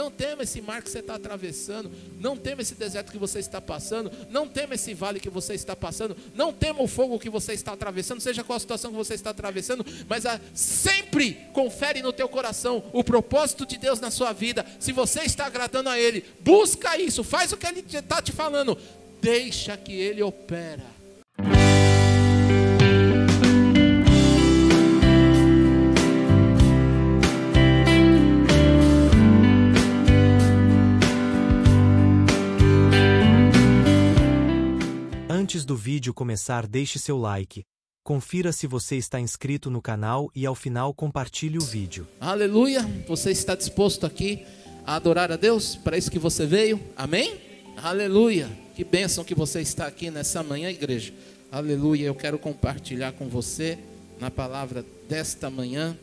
Não tema esse mar que você está atravessando. Não tema esse deserto que você está passando. Não tema esse vale que você está passando. Não tema o fogo que você está atravessando. Seja qual a situação que você está atravessando. Mas sempre confere no teu coração o propósito de Deus na sua vida. Se você está agradando a Ele, busca isso. Faz o que Ele está te falando. Deixa que Ele opera. Antes do vídeo começar, deixe seu like, confira se você está inscrito no canal e ao final compartilhe o vídeo. Aleluia, você está disposto aqui a adorar a Deus? Para isso que você veio? Amém? Aleluia, que bênção que você está aqui nessa manhã, igreja. Aleluia, eu quero compartilhar com você na palavra desta manhã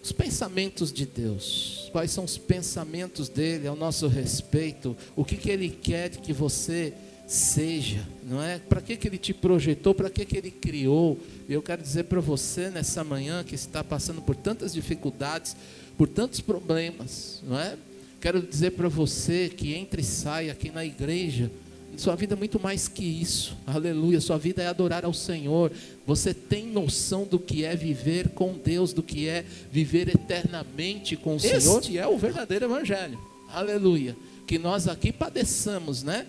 os pensamentos de Deus. Quais são os pensamentos dele ao nosso respeito? O que ele quer que você seja, não é? Para que ele te projetou, para que ele criou? Eu quero dizer para você nessa manhã que está passando por tantas dificuldades, por tantos problemas, não é? Quero dizer para você que entra e sai aqui na igreja, sua vida é muito mais que isso, aleluia, sua vida é adorar ao Senhor. Você tem noção do que é viver com Deus, do que é viver eternamente com o Senhor? Este é o verdadeiro evangelho, aleluia. Que nós aqui padeçamos, né?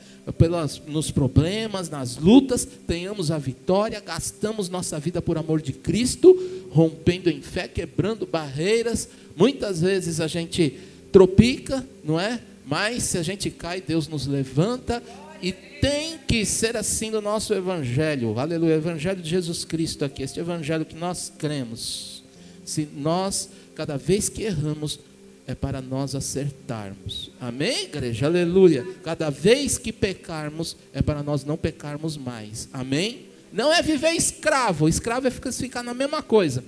Nos problemas, nas lutas, tenhamos a vitória, gastamos nossa vida por amor de Cristo, rompendo em fé, quebrando barreiras. Muitas vezes a gente tropica, não é? Mas se a gente cai, Deus nos levanta. E tem que ser assim no nosso evangelho, aleluia, o evangelho de Jesus Cristo aqui, este evangelho que nós cremos. Se nós, cada vez que erramos, é para nós acertarmos, amém, igreja, aleluia. Cada vez que pecarmos, é para nós não pecarmos mais, amém. Não é viver escravo, escravo é ficar na mesma coisa,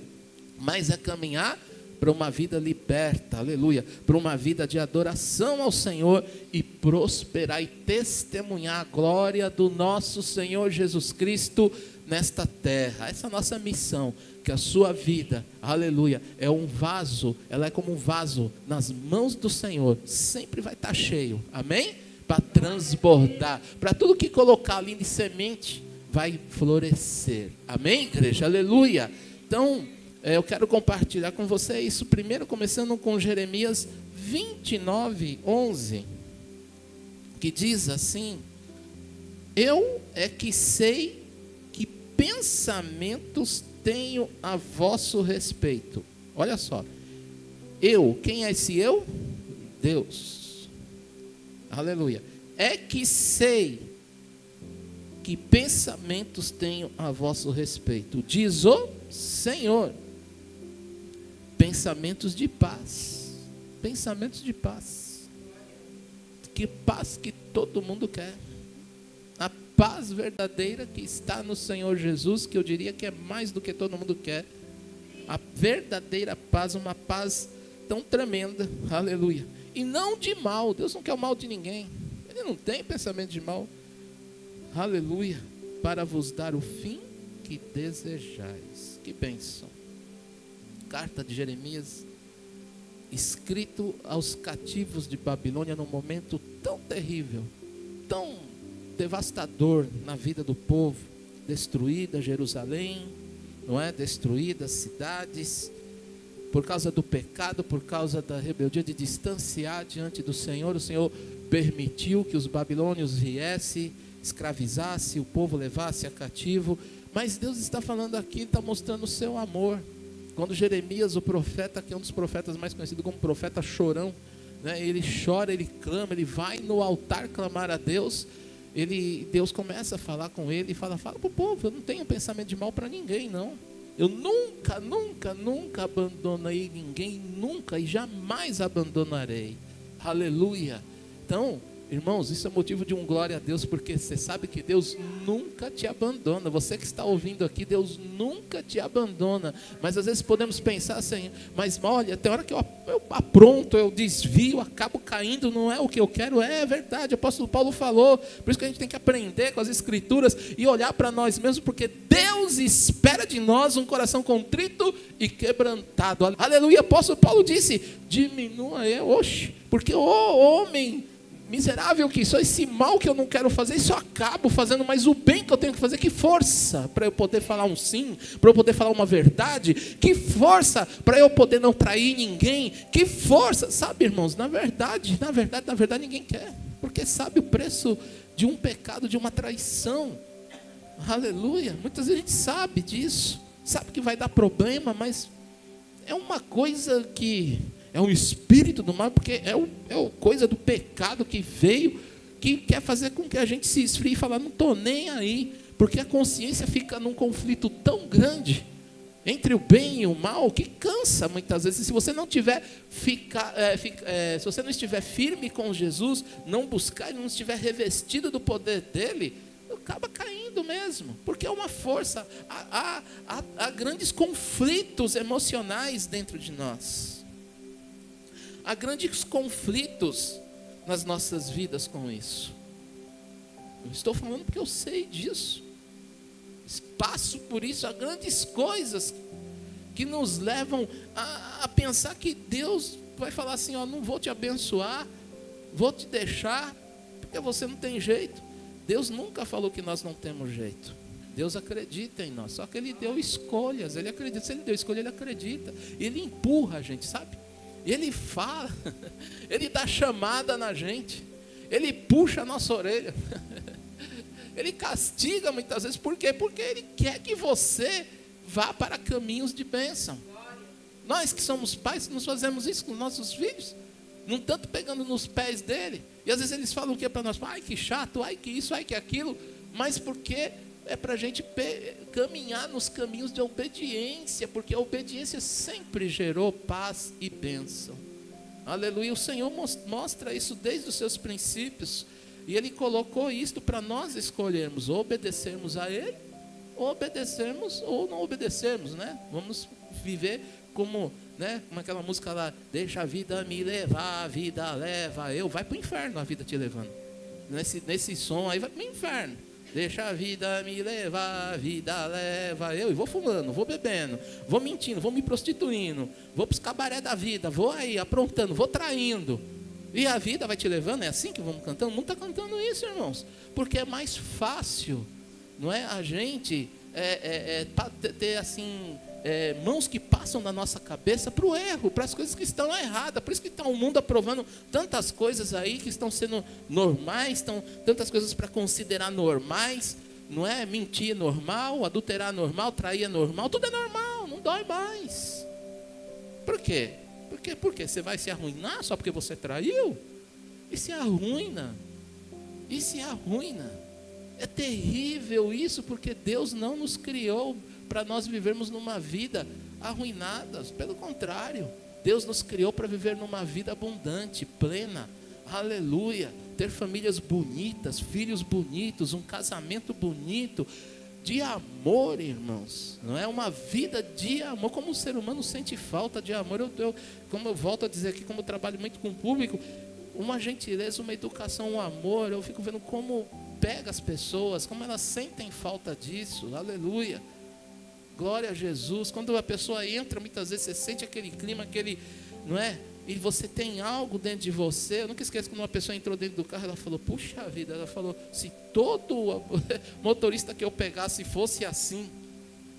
mas é caminhar para uma vida liberta, aleluia, para uma vida de adoração ao Senhor e prosperar e testemunhar a glória do nosso Senhor Jesus Cristo nesta terra. Essa é a nossa missão, que a sua vida, aleluia, é um vaso, ela é como um vaso nas mãos do Senhor, sempre vai estar cheio, amém? Para transbordar, para tudo que colocar ali de semente, vai florescer, amém, igreja, aleluia. Então, eu quero compartilhar com você isso, primeiro começando com Jeremias 29:11, que diz assim: eu é que sei que pensamentos tenho a vosso respeito. Olha só, eu, quem é esse eu? Deus, aleluia. É que sei que pensamentos tenho a vosso respeito, diz o Senhor. Pensamentos de paz, pensamentos de paz, que paz que todo mundo quer, a paz verdadeira que está no Senhor Jesus, que eu diria que é mais do que todo mundo quer, a verdadeira paz, uma paz tão tremenda, aleluia, e não de mal. Deus não quer o mal de ninguém, Ele não tem pensamento de mal, aleluia, para vos dar o fim que desejais. Que bênção. Carta de Jeremias, escrito aos cativos de Babilônia num momento tão terrível, tão devastador na vida do povo, destruída Jerusalém, não é? Destruídas cidades, por causa do pecado, por causa da rebeldia de distanciar diante do Senhor. O Senhor permitiu que os babilônios viessem, escravizassem, o povo levasse a cativo, mas Deus está falando aqui, está mostrando o seu amor. Quando Jeremias, o profeta, que é um dos profetas mais conhecidos como profeta chorão, né? Ele chora, ele clama, ele vai no altar clamar a Deus. Deus começa a falar com ele e fala para o povo: eu não tenho pensamento de mal para ninguém, não. Eu nunca abandonei ninguém, nunca e jamais abandonarei. Aleluia. Então, Irmãos, isso é motivo de um glória a Deus, porque você sabe que Deus nunca te abandona. Você que está ouvindo aqui, Deus nunca te abandona. Mas às vezes podemos pensar assim, mas olha, tem hora que eu apronto, eu desvio, acabo caindo, não é o que eu quero. É verdade, o apóstolo Paulo falou. Por isso que a gente tem que aprender com as escrituras e olhar para nós mesmos, porque Deus espera de nós um coração contrito e quebrantado. Aleluia, o apóstolo Paulo disse, diminua, porque o homem miserável que sou, esse mal que eu não quero fazer, isso eu acabo fazendo, mas o bem que eu tenho que fazer, que força para eu poder falar um sim, para eu poder falar uma verdade, que força para eu poder não trair ninguém, que força, sabe, irmãos, na verdade, ninguém quer, porque sabe o preço de um pecado, de uma traição. Aleluia, muitas vezes a gente sabe disso, sabe que vai dar problema, mas é uma coisa que é um espírito do mal, porque é coisa do pecado que veio, que quer fazer com que a gente se esfrie e falar, não estou nem aí, porque a consciência fica num conflito tão grande entre o bem e o mal, que cansa muitas vezes. Se você não tiver se você não estiver firme com Jesus, não buscar, não estiver revestido do poder dele, acaba caindo mesmo, porque é uma força, há grandes conflitos emocionais dentro de nós. Há grandes conflitos nas nossas vidas com isso. Eu estou falando porque eu sei disso. Passo por isso, há grandes coisas que nos levam a pensar que Deus vai falar assim, ó, não vou te abençoar, vou te deixar, porque você não tem jeito. Deus nunca falou que nós não temos jeito. Deus acredita em nós, só que Ele deu escolhas, Ele acredita. Se Ele deu escolha, Ele acredita. Ele empurra a gente, sabe? Ele fala, Ele dá chamada na gente, Ele puxa a nossa orelha, Ele castiga muitas vezes. Por quê? Porque Ele quer que você vá para caminhos de bênção. Nós que somos pais, nós fazemos isso com nossos filhos, não tanto pegando nos pés dele, e às vezes eles falam o que para nós? Ai que chato, ai que isso, ai que aquilo, mas porque é para a gente caminhar nos caminhos de obediência, porque a obediência sempre gerou paz e bênção. Aleluia, o Senhor mostra isso desde os seus princípios, e Ele colocou isto para nós escolhermos, ou obedecermos a Ele, ou obedecermos, ou não obedecermos, né? Vamos viver como aquela música lá, deixa a vida me levar, a vida leva eu, vai para o inferno a vida te levando, nesse som aí vai para o inferno. Deixa a vida me levar, a vida leva eu. E vou fumando, vou bebendo, vou mentindo, vou me prostituindo, vou para os cabaré da vida, vou aí aprontando, vou traindo. E a vida vai te levando, é assim que vamos cantando? Não está cantando isso, irmãos. Porque é mais fácil, não é? A gente ter assim, mãos que passam da nossa cabeça para o erro, para as coisas que estão erradas. Por isso que está o mundo aprovando tantas coisas aí que estão sendo normais, tantas coisas para considerar normais, não é? Mentir é normal, adulterar é normal, trair é normal, tudo é normal, não dói mais. Por quê? Porque você vai se arruinar só porque você traiu? E se arruina? É terrível isso, porque Deus não nos criou para nós vivermos numa vida arruinada. Pelo contrário, Deus nos criou para viver numa vida abundante, plena. Aleluia, ter famílias bonitas, filhos bonitos, um casamento bonito, de amor, irmãos. Não é uma vida de amor, como o ser humano sente falta de amor. Como eu volto a dizer aqui, como eu trabalho muito com o público, uma gentileza, uma educação, um amor, eu fico vendo como pega as pessoas, como elas sentem falta disso. Aleluia, glória a Jesus. Quando a pessoa entra, muitas vezes você sente aquele clima, não é? E você tem algo dentro de você. Eu nunca esqueço quando uma pessoa entrou dentro do carro, ela falou, puxa vida, ela falou, se todo motorista que eu pegasse fosse assim,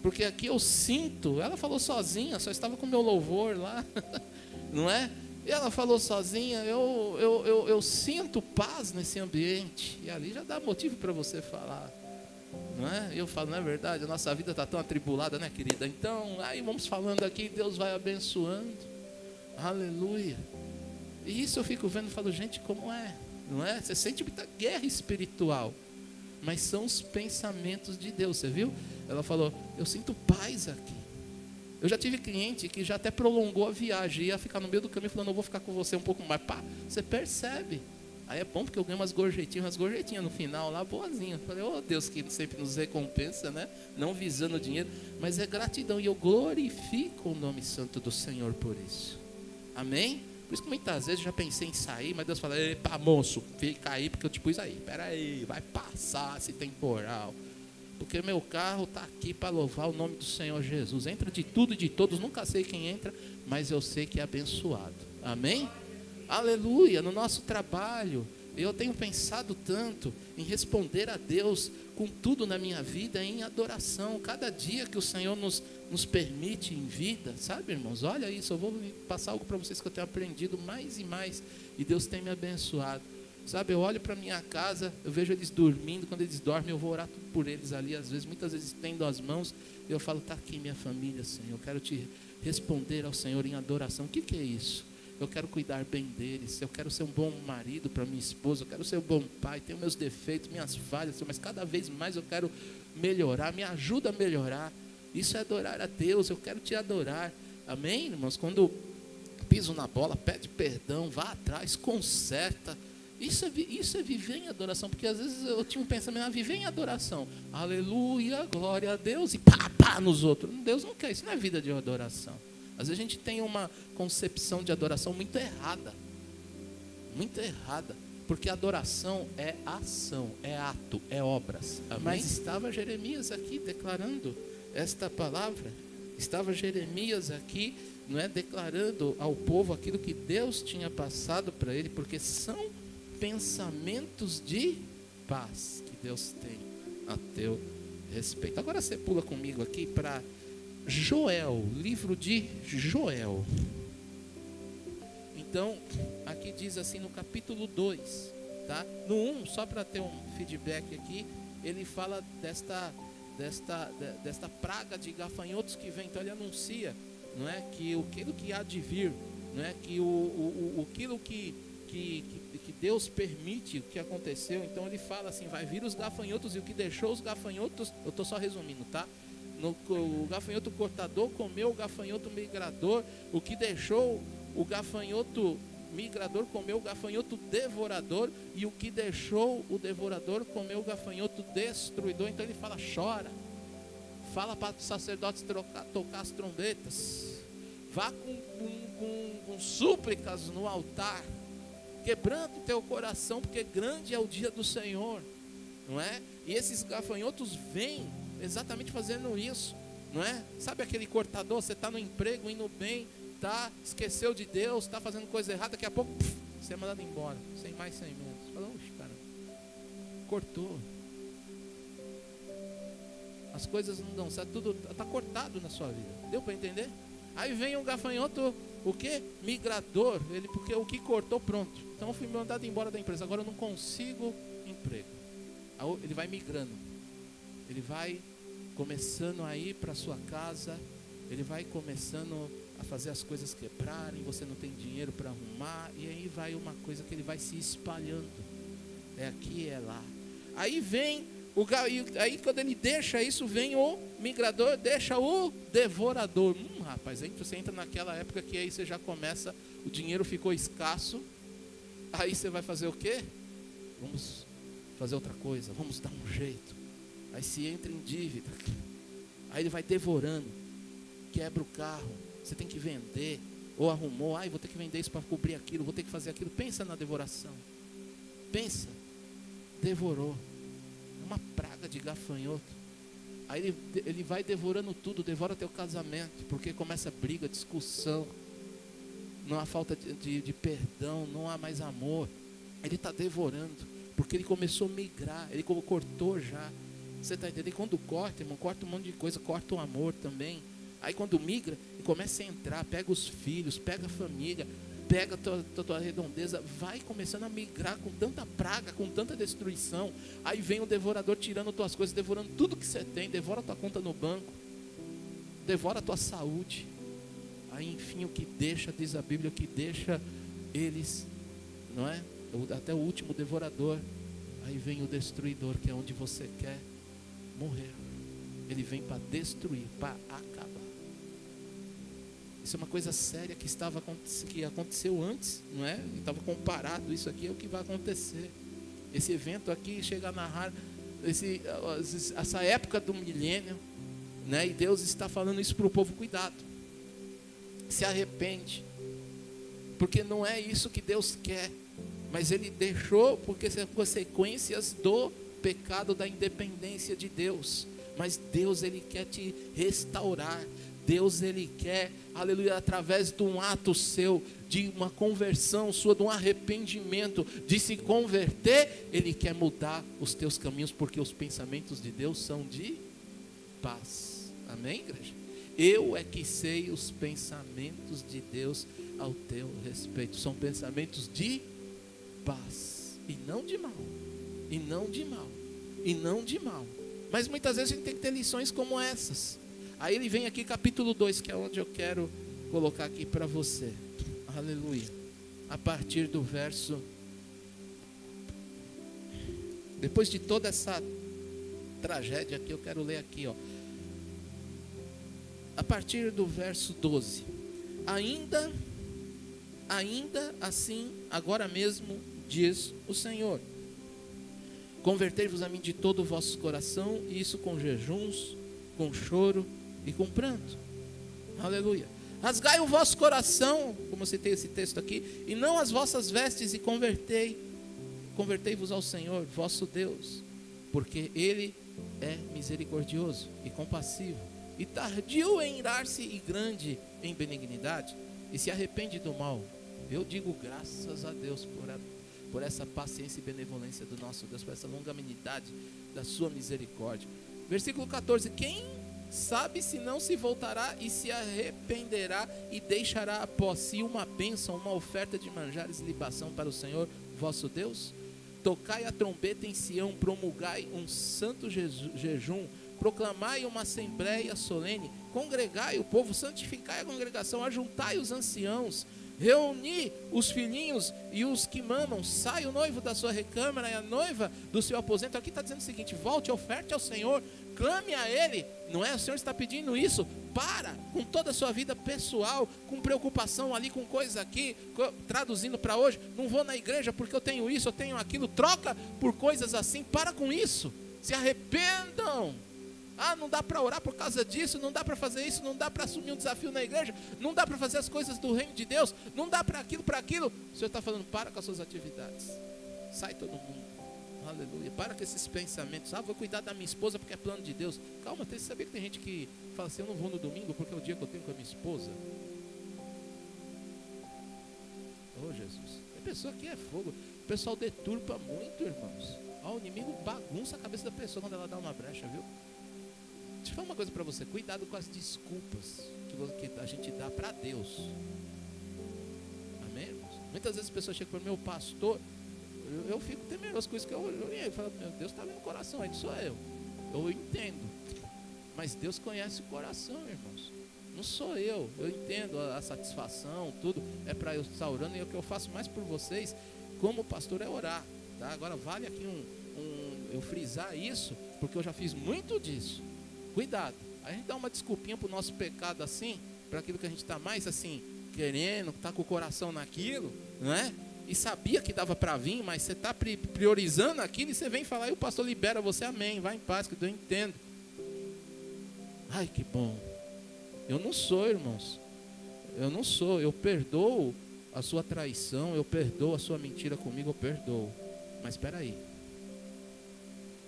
porque aqui eu sinto, ela falou sozinha, só estava com o meu louvor lá, não é? E ela falou sozinha, eu sinto paz nesse ambiente. E ali já dá motivo para você falar, não é? Eu falo, não é verdade? A nossa vida está tão atribulada, né, querida? Então, aí vamos falando aqui, Deus vai abençoando. Aleluia. E isso eu fico vendo e falo, gente, como é? Não é? Você sente muita guerra espiritual, mas são os pensamentos de Deus, você viu? Ela falou, eu sinto paz aqui. Eu já tive cliente que já até prolongou a viagem, ia ficar no meio do caminho falando, eu vou ficar com você um pouco mais. Pá, você percebe Aí é bom porque eu ganho umas gorjetinhas no final lá, boazinha. Falei, oh Deus, que sempre nos recompensa, né? Não visando o dinheiro, mas é gratidão. E eu glorifico o nome santo do Senhor por isso. Amém? Por isso que muitas vezes eu já pensei em sair, mas Deus fala, epa moço, fica aí porque eu te pus aí. Peraí, vai passar esse temporal. Porque meu carro está aqui para louvar o nome do Senhor Jesus. Entra de tudo e de todos, nunca sei quem entra, mas eu sei que é abençoado. Amém? Aleluia, no nosso trabalho, eu tenho pensado tanto em responder a Deus com tudo na minha vida, em adoração, cada dia que o Senhor nos permite em vida, sabe irmãos, olha isso, eu vou passar algo para vocês que eu tenho aprendido mais e mais, e Deus tem me abençoado, sabe, eu olho para minha casa, eu vejo eles dormindo, quando eles dormem eu vou orar tudo por eles ali, às vezes, muitas vezes estendo as mãos, e eu falo, está aqui minha família, Senhor, eu quero te responder ao Senhor em adoração. O que é isso? Eu quero cuidar bem deles, eu quero ser um bom marido para minha esposa, eu quero ser um bom pai, tenho meus defeitos, minhas falhas, mas cada vez mais eu quero melhorar, me ajuda a melhorar. Isso é adorar a Deus, eu quero te adorar. Amém, irmãos? Quando piso na bola, pede perdão, vá atrás, conserta. Isso é viver em adoração, porque às vezes eu tinha um pensamento, viver em adoração, aleluia, glória a Deus, e pá nos outros. Deus não quer, isso não é vida de adoração. Às vezes a gente tem uma concepção de adoração muito errada, porque adoração é ação, é ato, é obras. Amém? Mas estava Jeremias aqui declarando esta palavra, estava Jeremias aqui, não é, declarando ao povo aquilo que Deus tinha passado para ele, porque são pensamentos de paz que Deus tem a teu respeito. Agora você pula comigo aqui para Joel, livro de Joel. Então, aqui diz assim no capítulo 2, tá? No 1, só para ter um feedback aqui, ele fala desta praga de gafanhotos que vem. Então ele anuncia, não é, que aquilo que há de vir, não é, que aquilo que Deus permite, o que aconteceu. Então ele fala assim, vai vir os gafanhotos, e o que deixou os gafanhotos, eu estou só resumindo, tá? O gafanhoto cortador comeu o gafanhoto migrador, o que deixou o gafanhoto migrador comeu o gafanhoto devorador, e o que deixou o devorador comeu o gafanhoto destruidor. Então ele fala, chora, fala para os sacerdotes tocar as trombetas, vá com súplicas no altar, quebrando o teu coração, porque grande é o dia do Senhor, não é? E esses gafanhotos vêm exatamente fazendo isso, não é? Sabe aquele cortador, você está no emprego, indo bem, tá, esqueceu de Deus, está fazendo coisa errada, daqui a pouco você é mandado embora, sem mais, sem menos. Você fala, oxe, cara, cortou, as coisas não dão certo, tudo está cortado na sua vida, deu para entender? Aí vem um gafanhoto, o que? Migrador, porque o que cortou, pronto, então eu fui mandado embora da empresa, agora eu não consigo emprego. Aí ele vai migrando, ele vai começando a ir para sua casa, ele vai começando a fazer as coisas quebrarem, você não tem dinheiro para arrumar, e aí vai uma coisa que ele vai se espalhando, é aqui, é lá. Aí vem, aí quando ele deixa isso, vem o migrador, deixa o devorador. Rapaz, aí você entra naquela época que aí você já começa, o dinheiro ficou escasso, aí você vai fazer o quê? Vamos fazer outra coisa, vamos dar um jeito. Aí se entra em dívida, aí ele vai devorando, quebra o carro, você tem que vender, ou arrumou, vou ter que vender isso para cobrir aquilo, vou ter que fazer aquilo. Pensa na devoração, pensa, devorou, é uma praga de gafanhoto. Aí ele vai devorando tudo, devora teu casamento, porque começa briga, discussão, não há falta de perdão, não há mais amor. Ele está devorando, porque ele começou a migrar, ele cortou já. Você está entendendo? E quando corta, irmão, corta um monte de coisa, corta o amor também. Aí quando migra, ele começa a entrar, pega os filhos, pega a família, pega a tua redondeza, vai começando a migrar com tanta praga, com tanta destruição. Aí vem o devorador tirando tuas coisas, devorando tudo que você tem, devora a tua conta no banco, devora a tua saúde. Aí enfim, o que deixa, diz a Bíblia, o que deixa eles, não é? Até o último devorador. Aí vem o destruidor, que é onde você quer morrer. Ele vem para destruir, para acabar. Isso é uma coisa séria que aconteceu antes, não é? Estava comparado, isso aqui é o que vai acontecer. Esse evento aqui chega a narrar essa época do milênio, né? E Deus está falando isso para o povo: cuidado, se arrepende, porque não é isso que Deus quer, mas Ele deixou porque são consequências do pecado, da independência de Deus. Mas Deus, Ele quer te restaurar. Deus, Ele quer, aleluia, através de um ato seu, de uma conversão sua, de um arrependimento, de se converter, Ele quer mudar os teus caminhos, porque os pensamentos de Deus são de paz. Amém, igreja? Eu é que sei os pensamentos de Deus ao teu respeito. São pensamentos de paz, e não de mal, e não de mal, e não de mal. Mas muitas vezes a gente tem que ter lições como essas. Aí ele vem aqui, capítulo 2, que é onde eu quero colocar aqui para você. Aleluia. A partir do verso... Depois de toda essa tragédia aqui, eu quero ler aqui, ó. A partir do verso 12. Ainda assim, agora mesmo, diz o Senhor: convertei-vos a mim de todo o vosso coração, e isso com jejuns, com choro e com pranto. Aleluia. Rasgai o vosso coração, como eu citei esse texto aqui, e não as vossas vestes, e convertei-vos ao Senhor, vosso Deus, porque Ele é misericordioso e compassivo, e tardio em irar-se e grande em benignidade, e se arrepende do mal. Eu digo graças a Deus por essa paciência e benevolência do nosso Deus, por essa longanimidade da sua misericórdia. Versículo 14: quem sabe se não se voltará e se arrependerá e deixará após si uma bênção, uma oferta de manjares e libação para o Senhor vosso Deus? Tocai a trombeta em Sião, promulgai um santo jejum, proclamai uma assembleia solene, congregai o povo, santificai a congregação, ajuntai os anciãos, reuni os filhinhos e os que mamam, sai o noivo da sua recâmara e a noiva do seu aposento. Aqui está dizendo o seguinte: volte, oferte ao Senhor, clame a Ele, não é? O Senhor está pedindo isso. Para com toda a sua vida pessoal, com preocupação ali, com coisas aqui, traduzindo para hoje: não vou na igreja porque eu tenho isso, eu tenho aquilo. Troca por coisas assim, para com isso, se arrependam. Ah, não dá para orar por causa disso, não dá para fazer isso, não dá para assumir um desafio na igreja, não dá para fazer as coisas do reino de Deus, não dá para aquilo, para aquilo. O Senhor está falando: para com as suas atividades, sai todo mundo. Aleluia. Para com esses pensamentos: ah, vou cuidar da minha esposa porque é plano de Deus. Calma, você sabia que tem gente que fala assim: eu não vou no domingo porque é o dia que eu tenho com a minha esposa? Oh, Jesus. A pessoa aqui é fogo. O pessoal deturpa muito, irmãos. O inimigo bagunça a cabeça da pessoa quando ela dá uma brecha, viu? Deixa eu falar uma coisa para você: cuidado com as desculpas que a gente dá para Deus. Amém, irmãos? Muitas vezes as pessoas chegam para o meu pastor, eu fico temeroso com isso, que eu falo: meu Deus está vendo o coração, aí sou eu entendo, mas Deus conhece o coração, irmãos, não sou eu entendo a satisfação, tudo é para eu estar orando, e o que eu faço mais por vocês como pastor é orar, tá? Agora vale aqui eu frisar isso, porque eu já fiz muito disso. Cuidado, a gente dá uma desculpinha para o nosso pecado assim, para aquilo que a gente está mais assim, querendo, está com o coração naquilo, não é? E sabia que dava para vir, mas você está priorizando aquilo, e você vem falar, e o pastor libera você, amém, vai em paz, que eu entendo. Ai, que bom. Eu não sou, irmãos, eu perdoo a sua traição, eu perdoo a sua mentira comigo, eu perdoo, mas espera aí.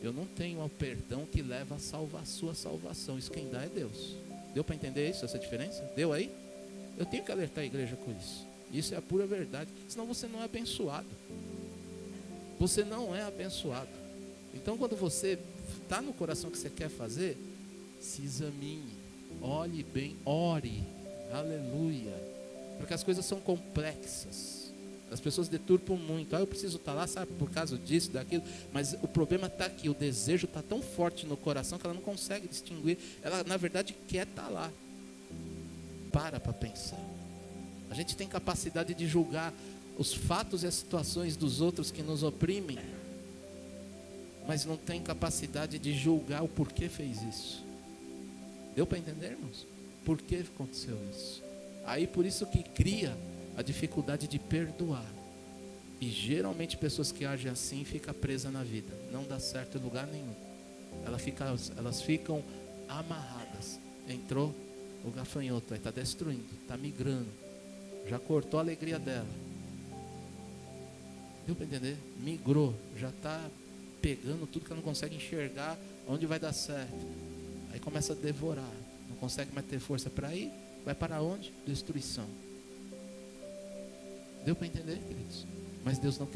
Eu não tenho o perdão que leva a sua salvação. Isso quem dá é Deus. Deu para entender isso, essa diferença? Deu aí? Eu tenho que alertar a igreja com isso. Isso é a pura verdade. Senão você não é abençoado. Você não é abençoado. Então quando você está no coração que você quer fazer, se examine. Olhe bem, ore. Aleluia. Porque as coisas são complexas. As pessoas deturpam muito. Eu preciso estar lá, sabe, por causa disso, daquilo. Mas o problema está aqui. O desejo está tão forte no coração que ela não consegue distinguir. Ela, na verdade, quer estar lá. Para pensar. A gente tem capacidade de julgar os fatos e as situações dos outros que nos oprimem, mas não tem capacidade de julgar o porquê fez isso. Deu para entender, irmãos? Por que aconteceu isso? Aí por isso que cria a dificuldade de perdoar. E geralmente pessoas que agem assim ficam presas na vida. Não dá certo em lugar nenhum. Elas ficam amarradas. Entrou o gafanhoto, aí está destruindo, está migrando. Já cortou a alegria dela. Deu para entender? Migrou, já está pegando tudo que ela não consegue enxergar onde vai dar certo. Aí começa a devorar. Não consegue mais ter força para ir. Vai para onde? Destruição. Deu para entender, queridos? Mas Deus não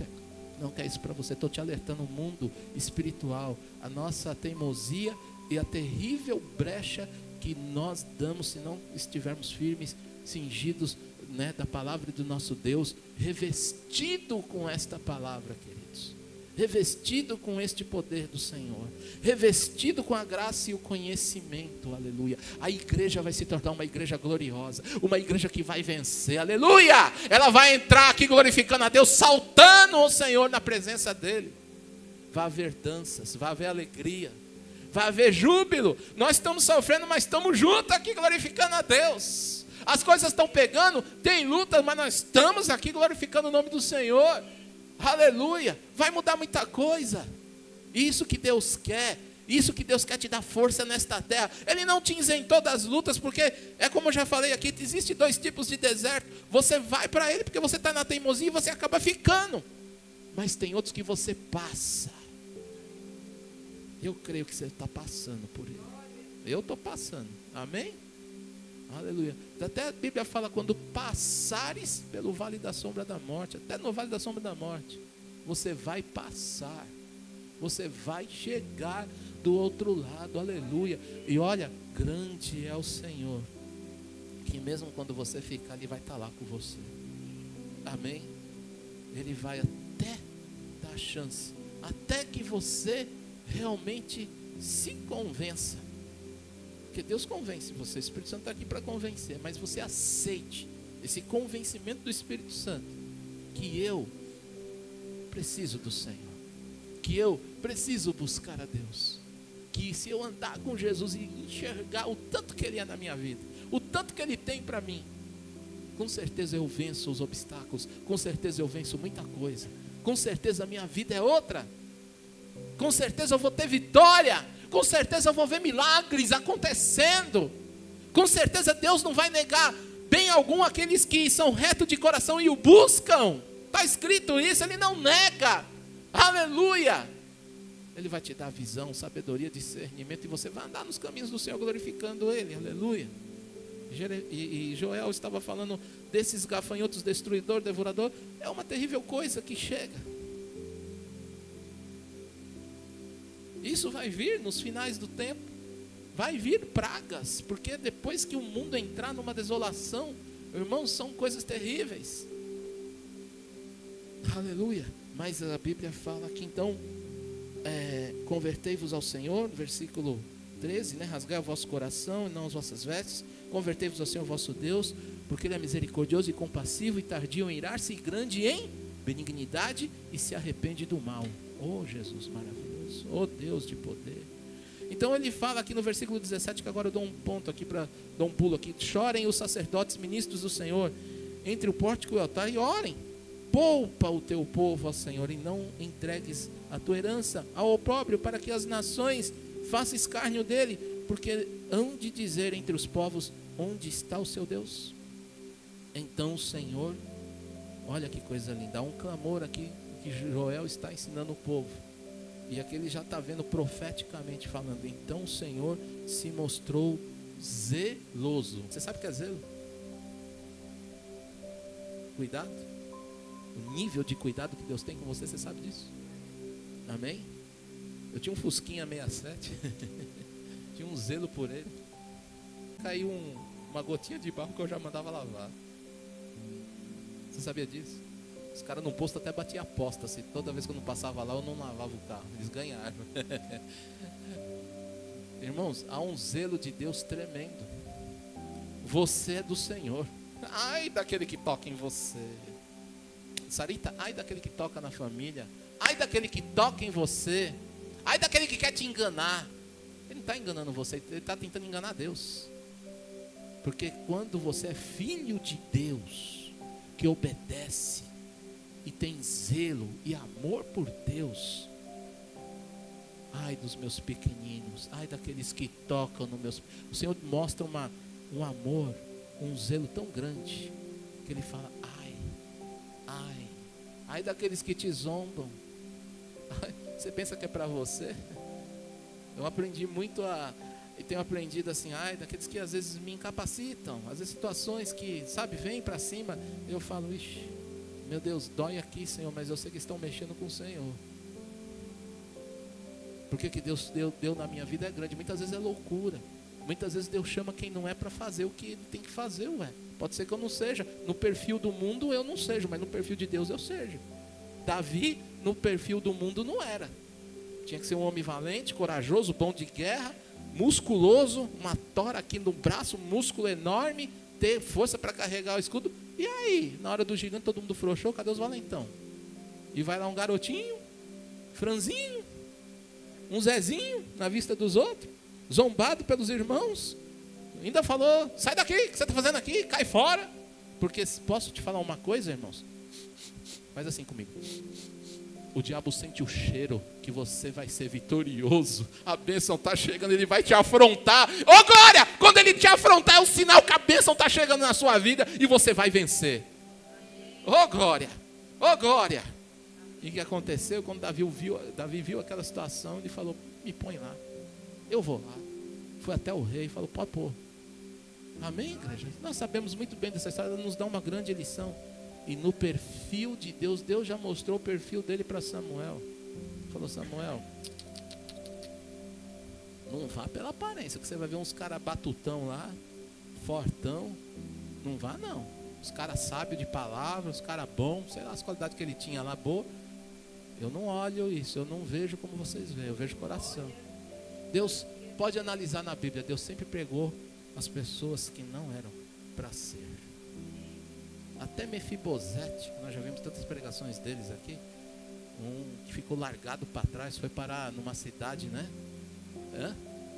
quer isso para você. Estou te alertando o mundo espiritual, a nossa teimosia e a terrível brecha que nós damos se não estivermos firmes, cingidos, né, da palavra do nosso Deus, revestido com esta palavra, queridos. Revestido com este poder do Senhor, revestido com a graça e o conhecimento, aleluia. A igreja vai se tornar uma igreja gloriosa, uma igreja que vai vencer, aleluia. Ela vai entrar aqui glorificando a Deus, saltando o Senhor na presença dEle. Vai haver danças, vai haver alegria, vai haver júbilo. Nós estamos sofrendo, mas estamos juntos aqui glorificando a Deus. As coisas estão pegando, tem luta, mas nós estamos aqui glorificando o nome do Senhor. Aleluia, vai mudar muita coisa. Isso que Deus quer te dar força nesta terra. Ele não te isentou das lutas, porque é como eu já falei aqui, existe 2 tipos de deserto. Você vai para ele porque você está na teimosia e você acaba ficando. Mas tem outros que você passa. Eu creio que você está passando por ele. Eu estou passando, amém? Aleluia. Até a Bíblia fala, quando passares pelo vale da sombra da morte, até no vale da sombra da morte, você vai passar, você vai chegar do outro lado, aleluia. E olha, grande é o Senhor, que mesmo quando você ficar, Ele vai estar lá com você, amém? Ele vai até dar chance, até que você realmente se convença. Porque Deus convence você, o Espírito Santo está aqui para convencer, mas você aceite esse convencimento do Espírito Santo, que eu preciso do Senhor, que eu preciso buscar a Deus, que se eu andar com Jesus e enxergar o tanto que Ele é na minha vida, o tanto que Ele tem para mim, com certeza eu venço os obstáculos, com certeza eu venço muita coisa, com certeza a minha vida é outra, com certeza eu vou ter vitória, com certeza eu vou ver milagres acontecendo, com certeza Deus não vai negar bem algum aqueles que são retos de coração e o buscam. Está escrito isso, Ele não nega, aleluia. Ele vai te dar visão, sabedoria, discernimento, e você vai andar nos caminhos do Senhor glorificando Ele, aleluia. E Joel estava falando desses gafanhotos destruidor, devorador. É uma terrível coisa que chega. Isso vai vir nos finais do tempo. Vai vir pragas, porque depois que o mundo entrar numa desolação, irmãos, são coisas terríveis. Aleluia. Mas a Bíblia fala que então, convertei-vos ao Senhor, versículo 13, né? Rasgai o vosso coração e não as vossas vestes. Convertei-vos ao Senhor vosso Deus, porque Ele é misericordioso e compassivo e tardio em irar-se e grande em benignidade, e se arrepende do mal. Oh Jesus maravilhoso, oh Deus de poder. Então ele fala aqui no versículo 17, que agora eu dou um ponto aqui, dou um pulo aqui. Chorem os sacerdotes, ministros do Senhor, entre o pórtico e o altar, e orem. Poupa o teu povo ao Senhor, e não entregues a tua herança ao opróbrio, para que as nações façam escárnio dele, porque hão de dizer entre os povos, onde está o seu Deus? Então o Senhor, olha que coisa linda, há um clamor aqui, que Joel está ensinando o povo, e aqui ele já está vendo profeticamente falando. Então o Senhor se mostrou zeloso. Você sabe o que é zelo? Cuidado. O nível de cuidado que Deus tem com você, você sabe disso? Amém? Eu tinha um Fusquinha 67 tinha um zelo por ele. Caiu uma gotinha de barro que eu já mandava lavar. Você sabia disso? Os caras no posto até batiam aposta, assim, toda vez que eu não passava lá eu não lavava o carro. Eles ganharam. Irmãos, há um zelo de Deus tremendo. Você é do Senhor. Ai daquele que toca em você, Sarita, ai daquele que toca na família, ai daquele que toca em você, ai daquele que quer te enganar. Ele não está enganando você, ele está tentando enganar Deus. Porque quando você é filho de Deus, que obedece e tem zelo e amor por Deus, ai dos meus pequeninos, ai daqueles que tocam no meus... O Senhor mostra um amor, um zelo tão grande, que Ele fala, ai daqueles que te zombam. Ai, você pensa que é para você? Eu aprendi muito e tenho aprendido assim, ai daqueles que às vezes me incapacitam, às vezes situações que, sabe, vêm para cima, eu falo, ixi, meu Deus, dói aqui, Senhor, mas eu sei que estão mexendo com o Senhor. Porque que Deus deu na minha vida é grande. Muitas vezes é loucura. Muitas vezes Deus chama quem não é para fazer o que Ele tem que fazer, ué. Pode ser que eu não seja. No perfil do mundo eu não seja, mas no perfil de Deus eu seja. Davi, no perfil do mundo não era. Tinha que ser um homem valente, corajoso, bom de guerra, musculoso, uma tora aqui no braço, um músculo enorme, ter força para carregar o escudo. E aí, na hora do gigante todo mundo frouxou, cadê os valentão? E vai lá um garotinho, franzinho, um Zezinho na vista dos outros, zombado pelos irmãos, ainda falou, sai daqui, o que você está fazendo aqui? Cai fora. Porque posso te falar uma coisa, irmãos? Faz assim comigo. O diabo sente o cheiro que você vai ser vitorioso. A bênção está chegando, ele vai te afrontar. Ô glória! Quando ele te afrontar é o sinal que a bênção está chegando na sua vida e você vai vencer. Ô glória! Ô glória! E o que aconteceu? Quando Davi viu aquela situação, ele falou, me põe lá. Eu vou lá. Foi até o rei e falou, pode pôr. Amém, igreja? Nós sabemos muito bem dessa história, ela nos dá uma grande lição. E no perfil de Deus, Deus já mostrou o perfil dele para Samuel. Falou, Samuel, não vá pela aparência, que você vai ver uns caras batutão lá, fortão. Não vá não. Os caras sábios de palavra, os caras bons, sei lá as qualidades que ele tinha lá, boa. Eu não olho isso, eu não vejo como vocês veem, eu vejo coração. Deus pode analisar na Bíblia, Deus sempre pregou as pessoas que não eram para ser. Até Mefibosete, nós já vimos tantas pregações deles aqui, um que ficou largado para trás, foi parar numa cidade, né?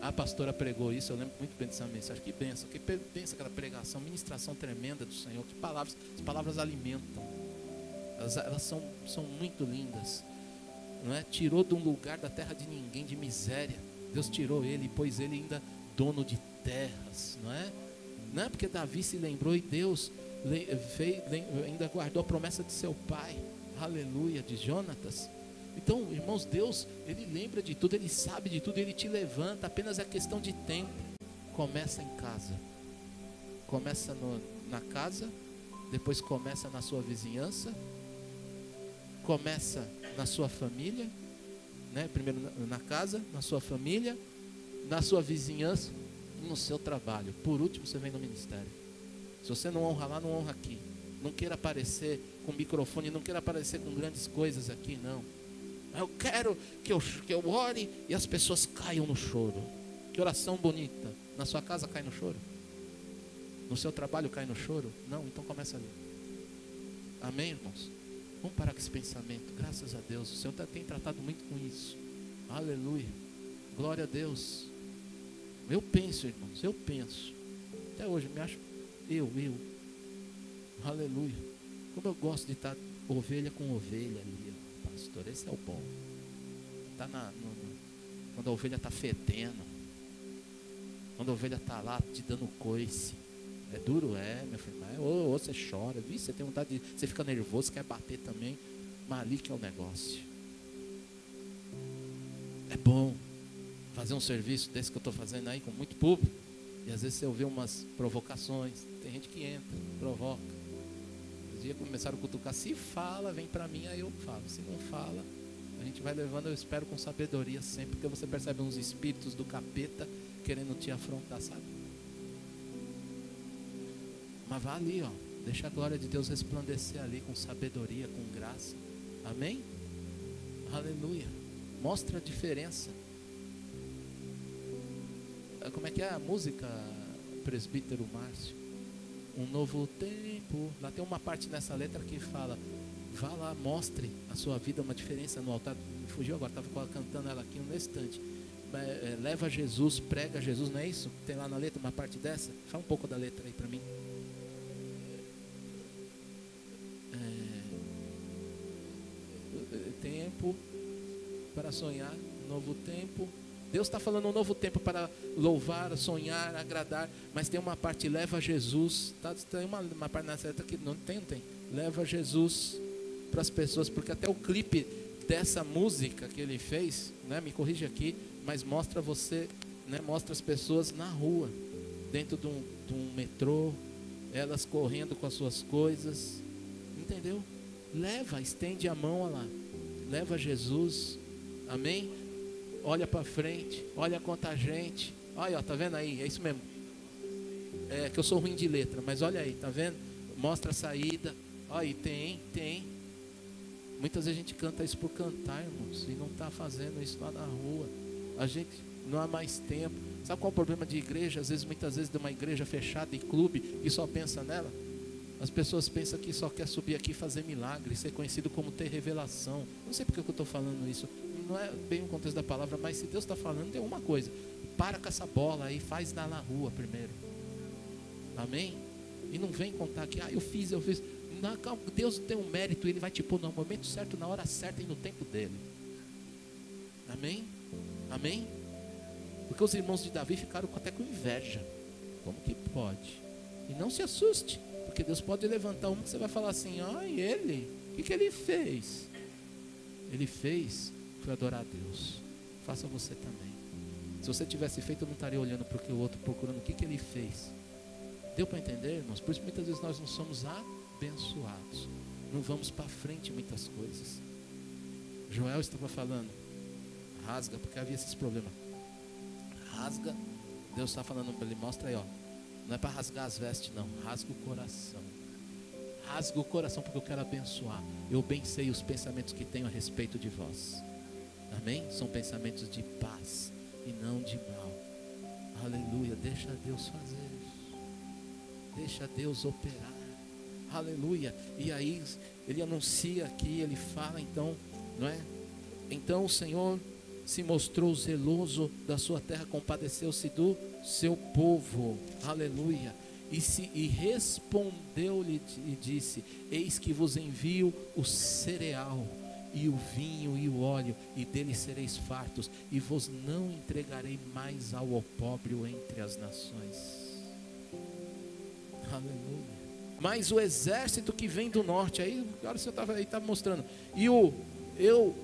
A pastora pregou isso, eu lembro muito bem dessa mensagem. Que benção, que benção aquela pregação, ministração tremenda do Senhor. Que palavras, as palavras alimentam. Elas são muito lindas, não é? Tirou de um lugar da terra de ninguém, de miséria. Deus tirou ele e pôs ele ainda dono de terras, não é? Não é porque Davi se lembrou e Deus ainda guardou a promessa de seu pai, aleluia, de Jonatas. Então, irmãos, Deus, Ele lembra de tudo, Ele sabe de tudo, Ele te levanta, apenas é questão de tempo. Começa em casa, começa na casa, depois começa na sua vizinhança, começa na sua família, né? Primeiro na casa, na sua família, na sua vizinhança e no seu trabalho. Por último, você vem no ministério. Se você não honra lá, não honra aqui. Não queira aparecer com microfone, não queira aparecer com grandes coisas aqui, não. Eu quero que eu ore e as pessoas caiam no choro. Que oração bonita. Na sua casa cai no choro? No seu trabalho cai no choro? Não, então começa ali. Amém, irmãos? Vamos parar com esse pensamento. Graças a Deus, o Senhor tem tratado muito com isso. Aleluia. Glória a Deus. Eu penso, irmãos, eu penso. Até hoje me acho eu. Aleluia. Como eu gosto de estar ovelha com ovelha ali, pastor. Esse é o bom. Tá quando a ovelha está fedendo. Quando a ovelha está lá te dando coice. É duro, meu filho. Mas, ou você chora, viu? Você tem vontade de. Você fica nervoso, quer bater também. Mas ali que é o negócio. É bom fazer um serviço desse que eu estou fazendo aí com muito público. E às vezes você ouve umas provocações. Tem gente que entra, provoca. Os dias começaram a cutucar. Se fala, vem para mim, aí eu falo. Se não fala, a gente vai levando, eu espero com sabedoria sempre. Porque você percebe uns espíritos do capeta querendo te afrontar, sabe? Mas vá ali, ó. Deixa a glória de Deus resplandecer ali com sabedoria, com graça. Amém? Aleluia. Mostra a diferença. Como é que é a música, presbítero Márcio? Um novo tempo. Lá tem uma parte nessa letra que fala: vá lá, mostre a sua vida, uma diferença no altar. Me fugiu agora, estava cantando ela aqui num instante. leva Jesus, prega Jesus, não é isso? Tem lá na letra uma parte dessa? Fala um pouco da letra aí para mim. Tempo para sonhar, novo tempo. Deus está falando um novo tempo para louvar, sonhar, agradar. Mas tem uma parte, leva Jesus. Tá? Tem uma parte nessa letra que não tem. Leva Jesus para as pessoas, porque até o clipe dessa música que ele fez, né, me corrige aqui, mas mostra você, né, mostra as pessoas na rua, dentro de um metrô, elas correndo com as suas coisas, entendeu? Leva, estende a mão, olha lá, leva Jesus, amém? Olha para frente, olha quanta gente, olha, ó, tá vendo aí, é isso mesmo, é que eu sou ruim de letra, mas olha aí, tá vendo? Mostra a saída, olha aí, tem. Muitas vezes a gente canta isso por cantar, irmãos, e não está fazendo isso lá na rua. A gente não há mais tempo. Sabe qual é o problema de igreja? Muitas vezes de uma igreja fechada em clube e só pensa nela. As pessoas pensam que só quer subir aqui e fazer milagre, ser conhecido como ter revelação. Não sei porque eu estou falando isso. Não é bem o contexto da palavra, mas se Deus está falando, tem uma coisa. Para com essa bola aí, faz na rua primeiro. Amém? E não vem contar que, eu fiz. Não, calma, Deus tem um mérito, Ele vai te pôr no momento certo, na hora certa e no tempo dele. Amém? Amém? Porque os irmãos de Davi ficaram até com inveja. Como que pode? E não se assuste, porque Deus pode levantar uma que você vai falar assim, ele, o que ele fez? Ele fez, foi adorar a Deus. Faça você também. Se você tivesse feito, eu não estaria olhando para o outro, procurando o que ele fez. Deu para entender, irmãos? Por isso muitas vezes nós não somos abençoados, não vamos para frente em muitas coisas. Joel estava falando, rasga, porque havia esses problemas. Rasga, Deus está falando para ele, mostra aí, ó. Não é para rasgar as vestes, não, rasga o coração. Rasga o coração, porque eu quero abençoar. Eu bem sei os pensamentos que tenho a respeito de vós. Amém? São pensamentos de paz e não de mal. Aleluia, deixa Deus fazer isso. Deixa Deus operar. Aleluia. E aí ele anuncia aqui, ele fala então, não é? Então o Senhor se mostrou zeloso da sua terra, compadeceu-se do seu povo. Aleluia. E respondeu-lhe e disse: eis que vos envio o cereal e o vinho e o óleo, e dele sereis fartos, e vos não entregarei mais ao opróbrio entre as nações. Aleluia. Mas o exército que vem do norte, aí agora o Senhor estava mostrando, eu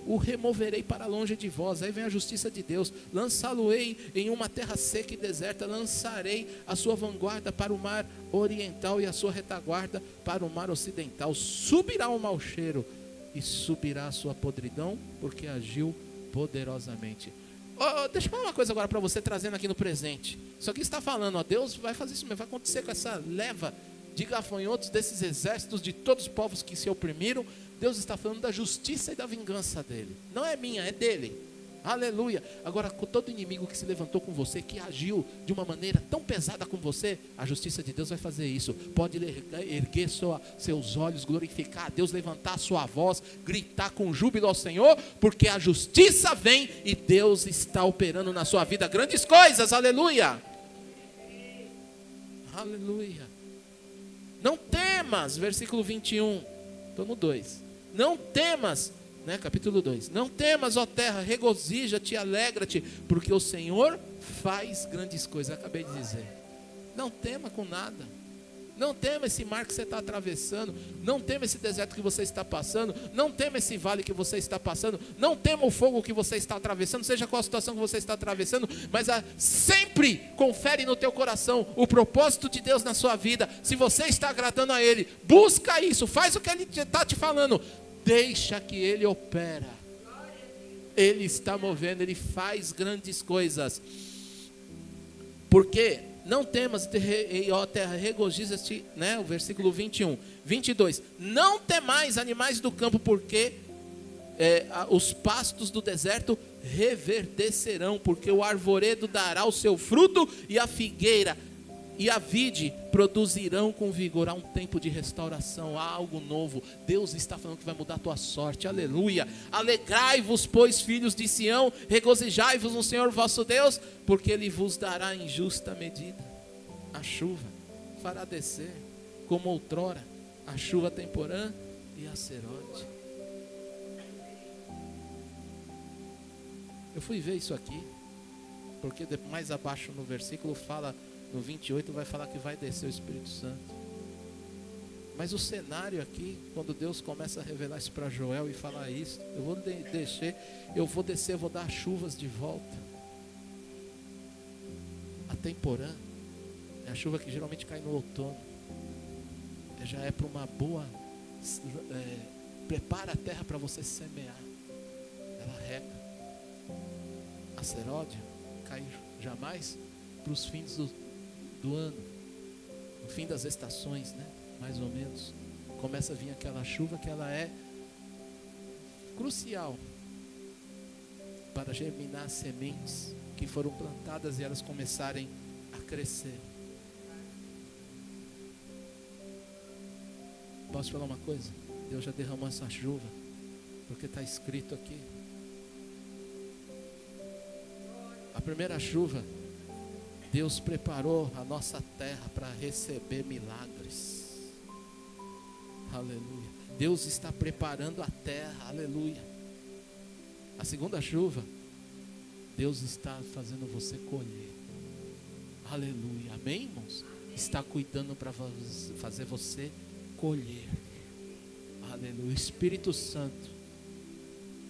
o removerei para longe de vós. Aí vem a justiça de Deus. Lançá-lo-ei em uma terra seca e deserta. Lançarei a sua vanguarda para o mar oriental e a sua retaguarda para o mar ocidental. Subirá o mau cheiro e subirá a sua podridão, porque agiu poderosamente. Deixa eu falar uma coisa agora para você, trazendo aqui no presente. Isso aqui está falando, Deus vai fazer isso mesmo, vai acontecer com essa leva de gafanhotos, desses exércitos, de todos os povos que se oprimiram. Deus está falando da justiça e da vingança dele. Não é minha, é dele. Aleluia. Agora, com todo inimigo que se levantou com você, que agiu de uma maneira tão pesada com você, a justiça de Deus vai fazer isso. Pode erguer seus olhos, glorificar a Deus, levantar a sua voz, gritar com júbilo ao Senhor, porque a justiça vem e Deus está operando na sua vida grandes coisas. Aleluia. Aleluia. Não temas, versículo 21. Estou no 2. Não temas, né, capítulo 2. Não temas, ó terra, regozija-te, alegra-te, porque o Senhor faz grandes coisas. Acabei de dizer. Não tema com nada. Não tema esse mar que você está atravessando. Não tema esse deserto que você está passando. Não tema esse vale que você está passando. Não tema o fogo que você está atravessando, seja qual a situação que você está atravessando. Mas sempre confere no teu coração o propósito de Deus na sua vida. Se você está agradando a Ele, busca isso. Faz o que Ele está te falando. Deixa que Ele opera. Ele está movendo, Ele faz grandes coisas. Porque não temas, ó terra, regozija-te, né? O versículo 21, 22. Não temais, animais do campo, porque os pastos do deserto reverdecerão, porque o arvoredo dará o seu fruto e a figueira e a vide produzirão com vigor. Há um tempo de restauração, há algo novo. Deus está falando que vai mudar a tua sorte, aleluia. Alegrai-vos, pois, filhos de Sião, regozijai-vos no Senhor vosso Deus, porque Ele vos dará em justa medida. A chuva fará descer, como outrora, a chuva temporã e a serode. Eu fui ver isso aqui, porque mais abaixo no versículo fala, no 28 vai falar que vai descer o Espírito Santo. Mas o cenário aqui, quando Deus começa a revelar isso para Joel e falar isso, eu vou descer, eu vou dar chuvas de volta. A temporã é a chuva que geralmente cai no outono. Já é para uma boa, prepara a terra para você semear. Ela rega. A serode cai jamais para os fins do ano, no fim das estações, né? Mais ou menos, começa a vir aquela chuva que ela é crucial para germinar as sementes que foram plantadas e elas começarem a crescer. Posso falar uma coisa? Deus já derramou essa chuva, porque está escrito aqui. A primeira chuva, Deus preparou a nossa terra para receber milagres. Aleluia. Deus está preparando a terra. Aleluia. A segunda chuva, Deus está fazendo você colher. Aleluia. Amém, irmãos? Está cuidando para fazer você colher. Aleluia. O Espírito Santo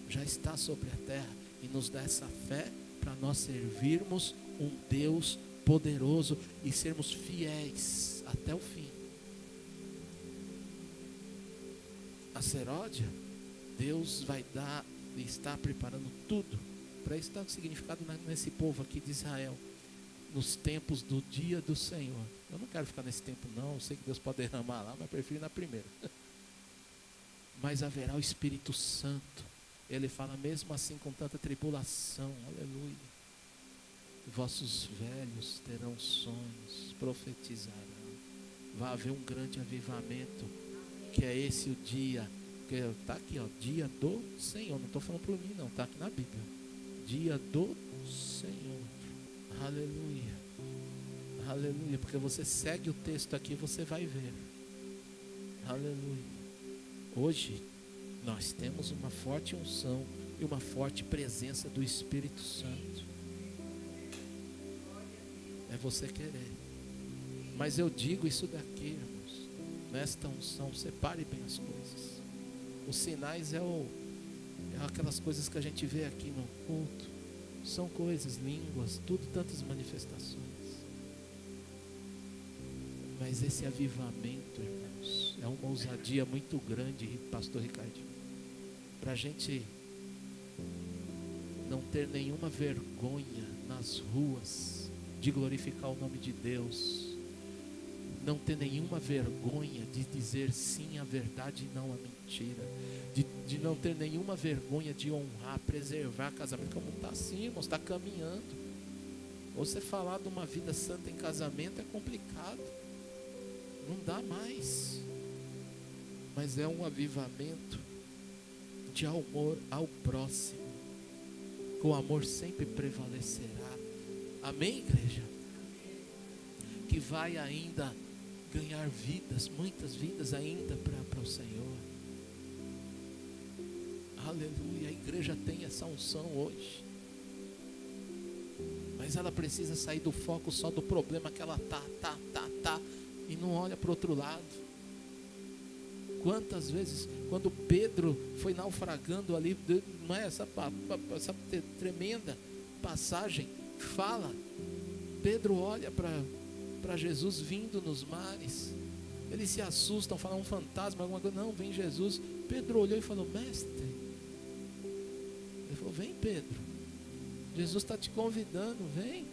já está sobre a terra e nos dá essa fé para nós servirmos um Deus poderoso e sermos fiéis até o fim. A serôdia, Deus vai dar e está preparando tudo para isso. Está significado nesse povo aqui de Israel, nos tempos do dia do Senhor. Eu não quero ficar nesse tempo não, eu sei que Deus pode derramar lá, mas prefiro ir na primeira. Mas haverá o Espírito Santo. Ele fala, mesmo assim com tanta tribulação, aleluia, vossos velhos terão sonhos, profetizarão. Vai haver um grande avivamento, que é esse o dia, que está aqui, ó, dia do Senhor. Não estou falando por mim não, está aqui na Bíblia. Dia do Senhor. Aleluia. Aleluia. Porque você segue o texto aqui, você vai ver. Aleluia. Hoje nós temos uma forte unção e uma forte presença do Espírito Santo. É você querer. Mas eu digo isso daqui, irmãos. Nesta unção, separe bem as coisas. Os sinais é aquelas coisas que a gente vê aqui no culto. São coisas, línguas, tudo, tantas manifestações. Mas esse avivamento, irmãos, é uma ousadia muito grande, pastor Ricardinho, para a gente não ter nenhuma vergonha nas ruas de glorificar o nome de Deus, não ter nenhuma vergonha de dizer sim à verdade e não à mentira, de não ter nenhuma vergonha de honrar, preservar casamento. Como está assim, irmãos, está caminhando. Você falar de uma vida santa em casamento é complicado, não dá mais. Mas é um avivamento de amor ao próximo, que o amor sempre prevalecerá. Amém, igreja? Que vai ainda ganhar vidas, muitas vidas ainda para o Senhor. Aleluia. A igreja tem essa unção hoje, mas ela precisa sair do foco só do problema que ela tá e não olha para o outro lado. Quantas vezes, quando Pedro foi naufragando ali, não é essa tremenda passagem, fala, Pedro olha para Jesus vindo nos mares, eles se assustam, falam um fantasma, alguma coisa, não, vem Jesus. Pedro olhou e falou, mestre, ele falou, vem Pedro, Jesus está te convidando, vem.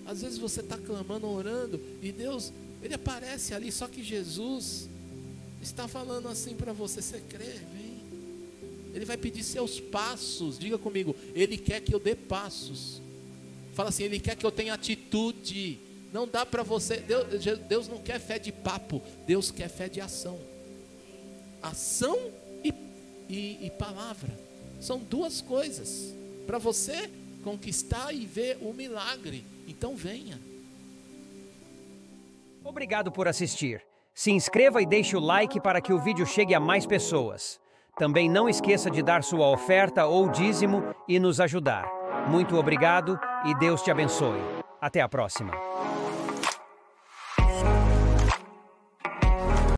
Às vezes você está clamando, orando, e Deus, Ele aparece ali, só que Jesus está falando assim para você, você crê, vem. Ele vai pedir seus passos, diga comigo, Ele quer que eu dê passos. Fala assim, Ele quer que eu tenha atitude, Não dá para você, Deus não quer fé de papo, Deus quer fé de ação. Ação e palavra, são duas coisas, para você conquistar e ver o milagre. Então venha. Obrigado por assistir. Se inscreva e deixe o like para que o vídeo chegue a mais pessoas. Também não esqueça de dar sua oferta ou dízimo e nos ajudar. Muito obrigado e Deus te abençoe. Até a próxima.